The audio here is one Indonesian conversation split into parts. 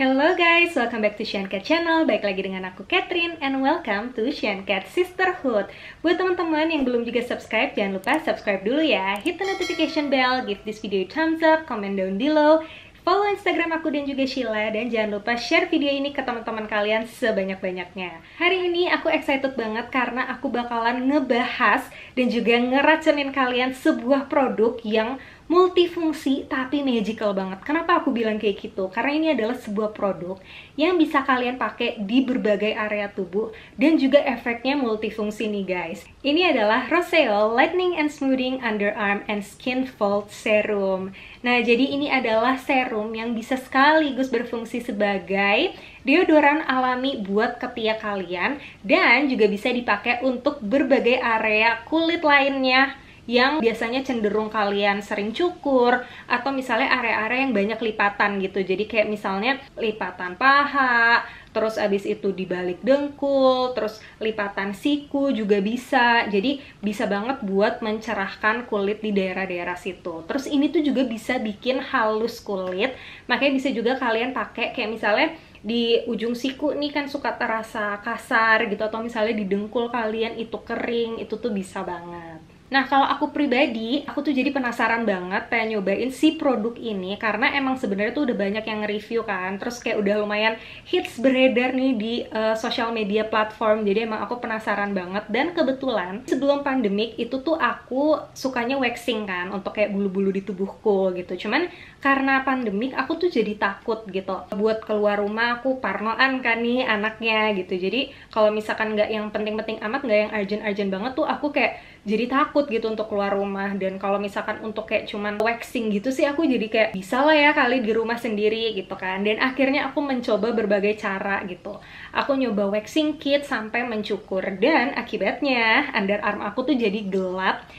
Hello guys, welcome back to Shancat Channel. Baik lagi dengan aku Catherine and welcome to Shancat Sisterhood. Buat teman-teman yang belum juga subscribe, jangan lupa subscribe dulu ya. Hit the notification bell, give this video a thumbs up, comment down below. Follow Instagram aku dan juga Sheila, dan jangan lupa share video ini ke teman-teman kalian sebanyak-banyaknya. Hari ini aku excited banget karena aku bakalan ngebahas dan juga ngeracunin kalian sebuah produk yang multifungsi tapi magical banget. Kenapa aku bilang kayak gitu? Karena ini adalah sebuah produk yang bisa kalian pakai di berbagai area tubuh dan juga efeknya multifungsi nih guys. Ini adalah Roseo Lightening and Smoothing Underarm and Skin Fold Serum. Nah, jadi ini adalah serum yang bisa sekaligus berfungsi sebagai deodoran alami buat ketiak kalian dan juga bisa dipakai untuk berbagai area kulit lainnya yang biasanya cenderung kalian sering cukur, atau misalnya area-area yang banyak lipatan gitu. Jadi kayak misalnya lipatan paha, terus abis itu di balik dengkul, terus lipatan siku juga bisa. Jadi bisa banget buat mencerahkan kulit di daerah-daerah situ. Terus ini tuh juga bisa bikin halus kulit, makanya bisa juga kalian pakai kayak misalnya di ujung siku nih kan suka terasa kasar gitu, atau misalnya di dengkul kalian itu kering, itu tuh bisa banget. Nah, kalau aku pribadi, aku tuh jadi penasaran banget pengen nyobain si produk ini karena emang sebenarnya tuh udah banyak yang nge-review kan. Terus kayak udah lumayan hits beredar nih di social media platform. Jadi emang aku penasaran banget. Dan kebetulan sebelum pandemik itu tuh aku sukanya waxing kan untuk kayak bulu-bulu di tubuhku gitu. Cuman karena pandemik aku tuh jadi takut gitu. Buat keluar rumah aku parnoan kan nih anaknya gitu. Jadi kalau misalkan nggak yang penting-penting amat, nggak yang urgent-urgent banget tuh aku kayak jadi takut gitu untuk keluar rumah. Dan kalau misalkan untuk kayak cuman waxing gitu sih aku jadi kayak bisa lah ya kali di rumah sendiri gitu kan. Dan akhirnya aku mencoba berbagai cara gitu. Aku nyoba waxing kit sampai mencukur dan akibatnya underarm aku tuh jadi gelap.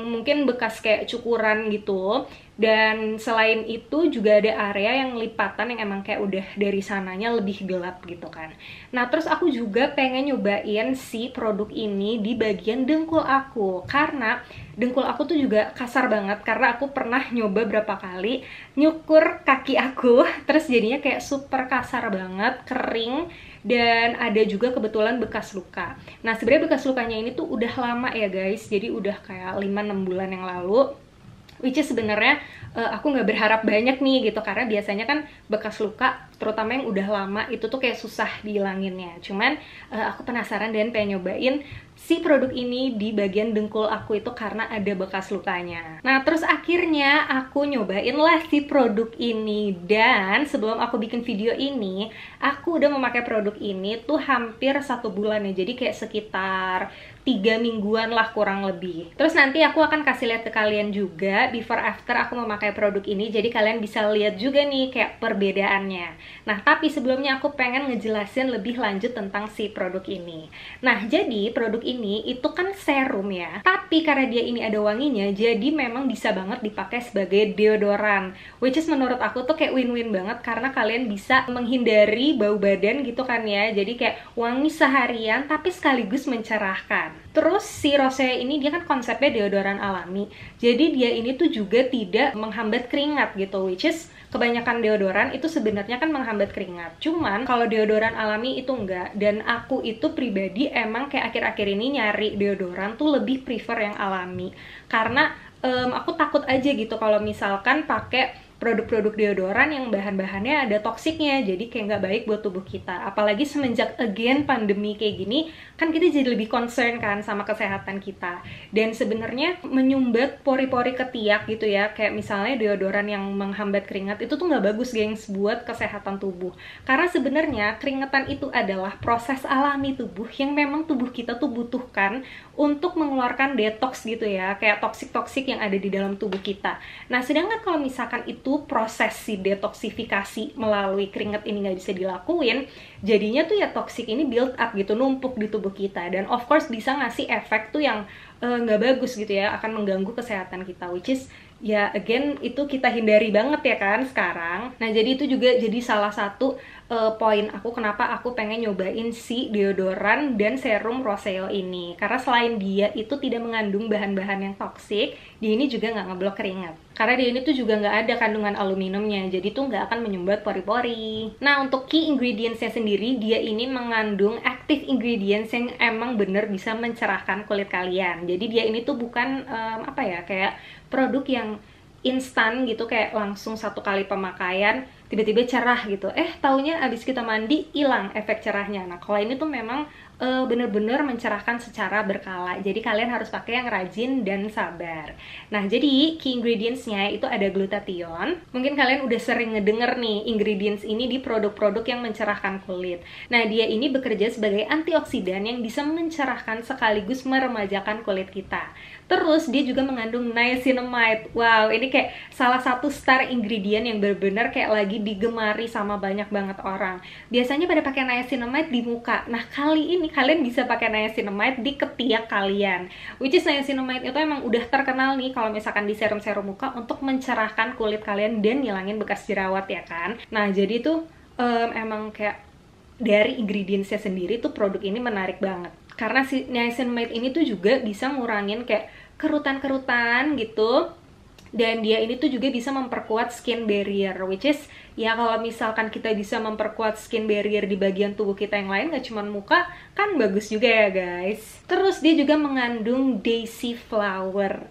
Mungkin bekas kayak cukuran gitu. Dan selain itu juga ada area yang lipatan yang emang kayak udah dari sananya lebih gelap gitu kan. Nah, terus aku juga pengen nyobain si produk ini di bagian dengkul aku, karena dengkul aku tuh juga kasar banget. Karena aku pernah nyoba berapa kali nyukur kaki aku, terus jadinya kayak super kasar banget, kering, dan ada juga kebetulan bekas luka. Nah, sebenarnya bekas lukanya ini tuh udah lama ya guys, jadi udah kayak 5-6 bulan yang lalu. Which is sebenarnya aku nggak berharap banyak nih gitu, karena biasanya kan bekas luka terutama yang udah lama itu tuh kayak susah dihilanginnya. Cuman aku penasaran dan pengen nyobain si produk ini di bagian dengkul aku itu karena ada bekas lukanya. Nah, terus akhirnya aku nyobain lah si produk ini. Dan sebelum aku bikin video ini, aku udah memakai produk ini tuh hampir 1 bulan ya. Jadi kayak sekitar 3 mingguan lah kurang lebih. Terus nanti aku akan kasih lihat ke kalian juga before after aku memakai produk ini. Jadi kalian bisa lihat juga nih kayak perbedaannya. Nah, tapi sebelumnya aku pengen ngejelasin lebih lanjut tentang si produk ini. Nah, jadi produk ini itu kan serum ya, tapi karena dia ini ada wanginya, jadi memang bisa banget dipakai sebagai deodoran, which is menurut aku tuh kayak win-win banget karena kalian bisa menghindari bau badan gitu kan ya. Jadi kayak wangi seharian tapi sekaligus mencerahkan. Terus si Roseo ini dia kan konsepnya deodoran alami, jadi dia ini tuh juga tidak menghambat keringat gitu, which is kebanyakan deodoran itu sebenarnya kan menghambat keringat. Cuman kalau deodoran alami itu enggak. Dan aku itu pribadi emang kayak akhir-akhir ini nyari deodoran tuh lebih prefer yang alami. Karena aku takut aja gitu kalau misalkan pakai produk-produk deodoran yang bahan-bahannya ada toksiknya, jadi kayak nggak baik buat tubuh kita. Apalagi semenjak again pandemi kayak gini, kan kita jadi lebih concern kan sama kesehatan kita. Dan sebenarnya menyumbat pori-pori ketiak gitu ya, kayak misalnya deodoran yang menghambat keringat itu tuh nggak bagus gengs buat kesehatan tubuh. Karena sebenarnya keringetan itu adalah proses alami tubuh yang memang tubuh kita tuh butuhkan untuk mengeluarkan detox gitu ya, kayak toksik-toksik yang ada di dalam tubuh kita. Nah, sedangkan kalau misalkan itu proses si detoksifikasi melalui keringat ini nggak bisa dilakuin, jadinya tuh ya toksik ini build up gitu, numpuk di tubuh kita, dan of course bisa ngasih efek tuh yang nggak bagus gitu ya, akan mengganggu kesehatan kita, which is ya again itu kita hindari banget ya kan sekarang. Nah jadi itu juga jadi salah satu poin aku kenapa aku pengen nyobain si deodoran dan serum Roseo ini, karena selain dia itu tidak mengandung bahan-bahan yang toksik, dia ini juga nggak ngeblok keringat. Karena dia ini tuh juga nggak ada kandungan aluminiumnya, jadi tuh nggak akan menyumbat pori-pori. Nah untuk key ingredients-nya sendiri, dia ini mengandung active ingredients yang emang bener bisa mencerahkan kulit kalian. Jadi dia ini tuh bukan apa ya, kayak produk yang instan gitu, kayak langsung satu kali pemakaian tiba-tiba cerah gitu. Taunya abis kita mandi hilang efek cerahnya. Nah kalau ini tuh memang bener-bener mencerahkan secara berkala. Jadi kalian harus pakai yang rajin dan sabar. Nah jadi key ingredients-nya itu ada glutathione. Mungkin kalian udah sering ngedenger nih ingredients ini di produk-produk yang mencerahkan kulit. Nah dia ini bekerja sebagai antioksidan yang bisa mencerahkan sekaligus meremajakan kulit kita. Terus dia juga mengandung niacinamide. Wow, ini kayak salah satu star ingredient yang benar-benar kayak lagi digemari sama banyak banget orang. Biasanya pada pakai niacinamide di muka. Nah, kali ini kalian bisa pakai niacinamide di ketiak kalian. Which is niacinamide itu emang udah terkenal nih kalau misalkan di serum-serum muka untuk mencerahkan kulit kalian dan ngilangin bekas jerawat ya kan. Nah, jadi tuh emang kayak dari ingredientsnya sendiri tuh produk ini menarik banget. Karena si niacinamide ini tuh juga bisa ngurangin kayak kerutan-kerutan gitu. Dan dia ini tuh juga bisa memperkuat skin barrier, which is ya kalau misalkan kita bisa memperkuat skin barrier di bagian tubuh kita yang lain, gak cuma muka, kan bagus juga ya guys. Terus dia juga mengandung daisy flower.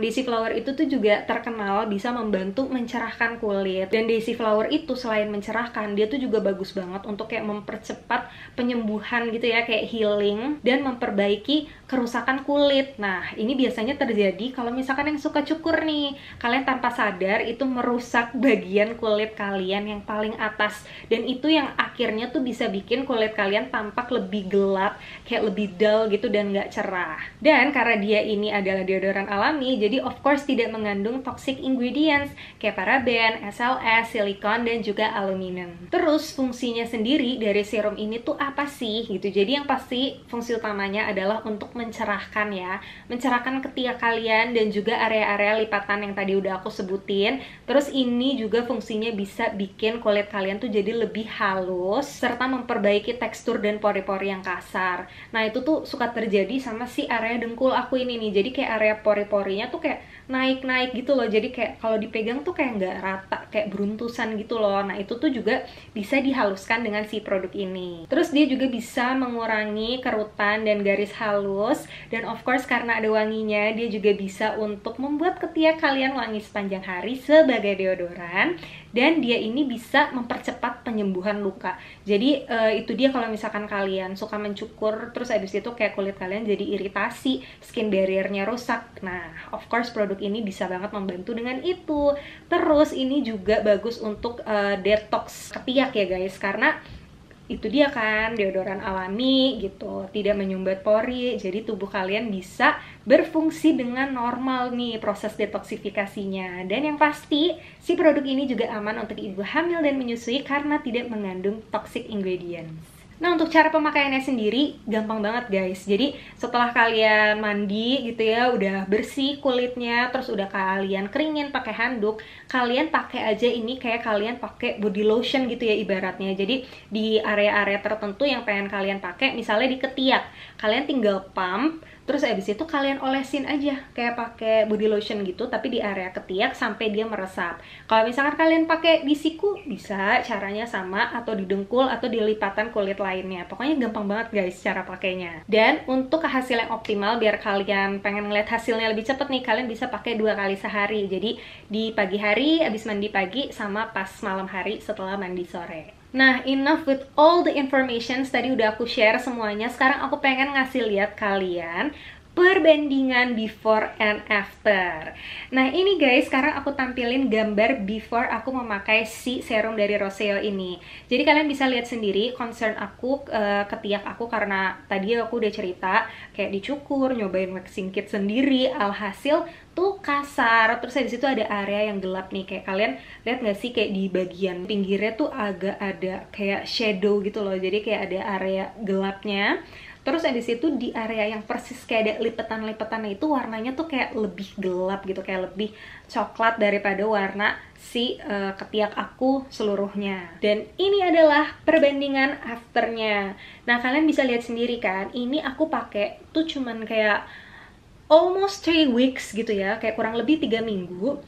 Daisy flower itu tuh juga terkenal bisa membantu mencerahkan kulit. Dan daisy flower itu selain mencerahkan, dia tuh juga bagus banget untuk kayak mempercepat penyembuhan gitu ya, kayak healing dan memperbaiki kerusakan kulit. Nah ini biasanya terjadi kalau misalkan yang suka cukur nih, kalian tanpa sadar itu merusak bagian kulit kalian yang paling atas, dan itu yang akhirnya tuh bisa bikin kulit kalian tampak lebih gelap, kayak lebih dull gitu dan nggak cerah. Dan karena dia ini adalah deodoran alami, jadi of course tidak mengandung toxic ingredients kayak paraben, SLS, silikon, dan juga aluminium. Terus fungsinya sendiri dari serum ini tuh apa sih gitu? Jadi yang pasti fungsi utamanya adalah untuk mencerahkan ya, mencerahkan ketiak kalian dan juga area-area lipatan yang tadi udah aku sebutin. Terus ini juga fungsinya bisa bikin kulit kalian tuh jadi lebih halus serta memperbaiki tekstur dan pori-pori yang kasar. Nah itu tuh suka terjadi sama si area dengkul aku ini nih, jadi kayak area pori-porinya tuh kayak naik-naik gitu loh, jadi kayak kalau dipegang tuh kayak nggak rata, kayak beruntusan gitu loh. Nah itu tuh juga bisa dihaluskan dengan si produk ini. Terus dia juga bisa mengurangi kerutan dan garis halus, dan of course karena ada wanginya, dia juga bisa untuk membuat ketiak kalian wangi sepanjang hari sebagai deodoran. Dan dia ini bisa mempercepat penyembuhan luka. Jadi itu dia kalau misalkan kalian suka mencukur, terus abis itu kayak kulit kalian jadi iritasi, skin barriernya rusak. Nah, of course produk ini bisa banget membantu dengan itu. Terus ini juga bagus untuk detox ketiak ya guys, karena itu dia kan deodoran alami gitu, tidak menyumbat pori, jadi tubuh kalian bisa berfungsi dengan normal nih proses detoksifikasinya. Dan yang pasti si produk ini juga aman untuk ibu hamil dan menyusui karena tidak mengandung toxic ingredients. Nah untuk cara pemakaiannya sendiri gampang banget guys. Jadi setelah kalian mandi gitu ya, udah bersih kulitnya, terus udah kalian keringin pakai handuk, kalian pakai aja ini kayak kalian pakai body lotion gitu ya ibaratnya. Jadi di area-area tertentu yang pengen kalian pakai, misalnya di ketiak, kalian tinggal pump, terus abis itu kalian olesin aja kayak pakai body lotion gitu, tapi di area ketiak sampai dia meresap. Kalau misalkan kalian pakai di siku, bisa caranya sama, atau di dengkul atau di lipatan kulit lainnya. Pokoknya gampang banget guys cara pakainya. Dan untuk hasil yang optimal, biar kalian pengen ngeliat hasilnya lebih cepet nih, kalian bisa pakai 2 kali sehari. Jadi di pagi hari abis mandi pagi, sama pas malam hari setelah mandi sore. Nah, enough with all the information, tadi udah aku share semuanya. Sekarang aku pengen ngasih lihat kalian perbandingan before and after. Nah ini guys, sekarang aku tampilin gambar before aku memakai si serum dari Roseo ini. Jadi kalian bisa lihat sendiri concern aku ketiak aku, karena tadi aku udah cerita kayak dicukur, nyobain waxing kit sendiri, alhasil tuh kasar. Terus di situ ada area yang gelap nih, kayak kalian lihat nggak sih, kayak di bagian pinggirnya tuh agak ada kayak shadow gitu loh, jadi kayak ada area gelapnya. Terus habis itu di area yang persis kayak ada lipetan-lipetannya itu warnanya tuh kayak lebih gelap gitu, kayak lebih coklat daripada warna si ketiak aku seluruhnya. Dan ini adalah perbandingan afternya. Nah, kalian bisa lihat sendiri kan, ini aku pakai tuh cuman kayak almost 3 weeks gitu ya, kayak kurang lebih 3 minggu.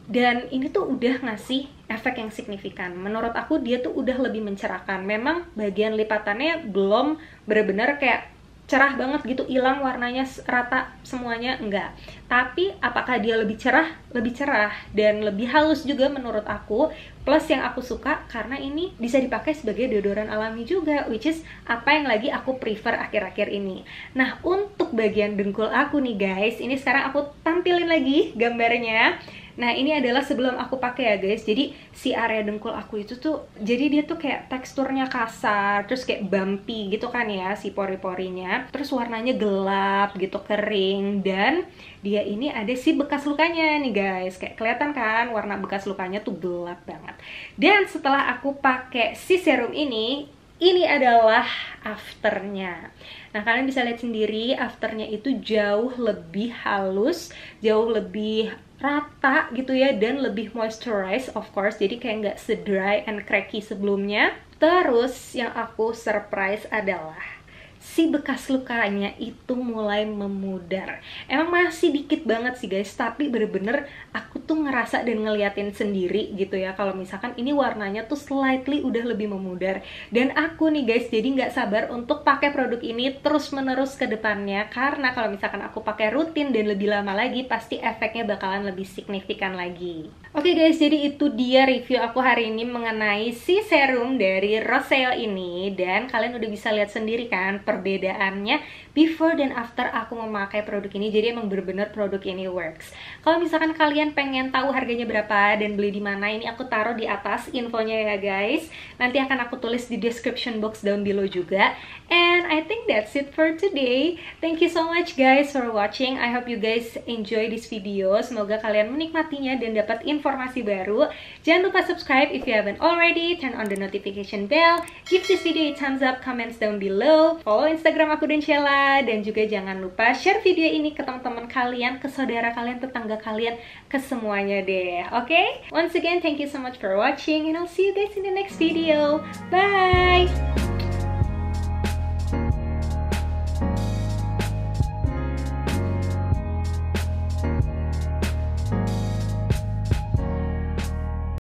Dan ini tuh udah ngasih efek yang signifikan. Menurut aku dia tuh udah lebih mencerahkan. Memang bagian lipatannya belum benar-benar kayak cerah banget gitu, hilang warnanya rata semuanya, enggak. Tapi apakah dia lebih cerah? Lebih cerah dan lebih halus juga menurut aku. Plus yang aku suka karena ini bisa dipakai sebagai deodoran alami juga, which is apa yang lagi aku prefer akhir-akhir ini. Nah, untuk bagian dengkul aku nih guys, ini sekarang aku tampilin lagi gambarnya. Nah, ini adalah sebelum aku pakai ya guys. Jadi si area dengkul aku itu tuh, jadi dia tuh kayak teksturnya kasar, terus kayak bumpy gitu kan ya si pori-porinya. Terus warnanya gelap gitu, kering, dan dia ini ada si bekas lukanya nih guys. Kayak kelihatan kan warna bekas lukanya tuh gelap banget. Dan setelah aku pakai si serum ini adalah afternya. Nah, kalian bisa lihat sendiri afternya itu jauh lebih halus, jauh lebih rata gitu ya, dan lebih moisturized of course, jadi kayak nggak se-dry and cracky sebelumnya. Terus yang aku surprise adalah si bekas lukanya itu mulai memudar. Emang masih dikit banget sih guys, tapi bener-bener aku tuh ngerasa dan ngeliatin sendiri gitu ya, kalau misalkan ini warnanya tuh slightly udah lebih memudar. Dan aku nih guys jadi nggak sabar untuk pakai produk ini terus-menerus ke depannya, karena kalau misalkan aku pakai rutin dan lebih lama lagi, pasti efeknya bakalan lebih signifikan lagi. Oke guys, jadi itu dia review aku hari ini mengenai si serum dari Roseo ini. Dan kalian udah bisa lihat sendiri kan perbedaannya before dan after aku memakai produk ini. Jadi emang bener-bener produk ini works. Kalau misalkan kalian pengen tahu harganya berapa dan beli di mana, ini aku taruh di atas infonya ya guys. Nanti akan aku tulis di description box down below juga. And I think that's it for today. Thank you so much guys for watching. I hope you guys enjoy this video. Semoga kalian menikmatinya dan dapat informasi baru. Jangan lupa subscribe if you haven't already. Turn on the notification bell. Give this video a thumbs up, comments down below. Follow Instagram aku dan Sheila. Dan juga jangan lupa share video ini ke teman-teman kalian, ke saudara kalian, tetangga kalian, ke semuanya deh. Okay? Once again, thank you so much for watching. And I'll see you guys in the next video. Bye!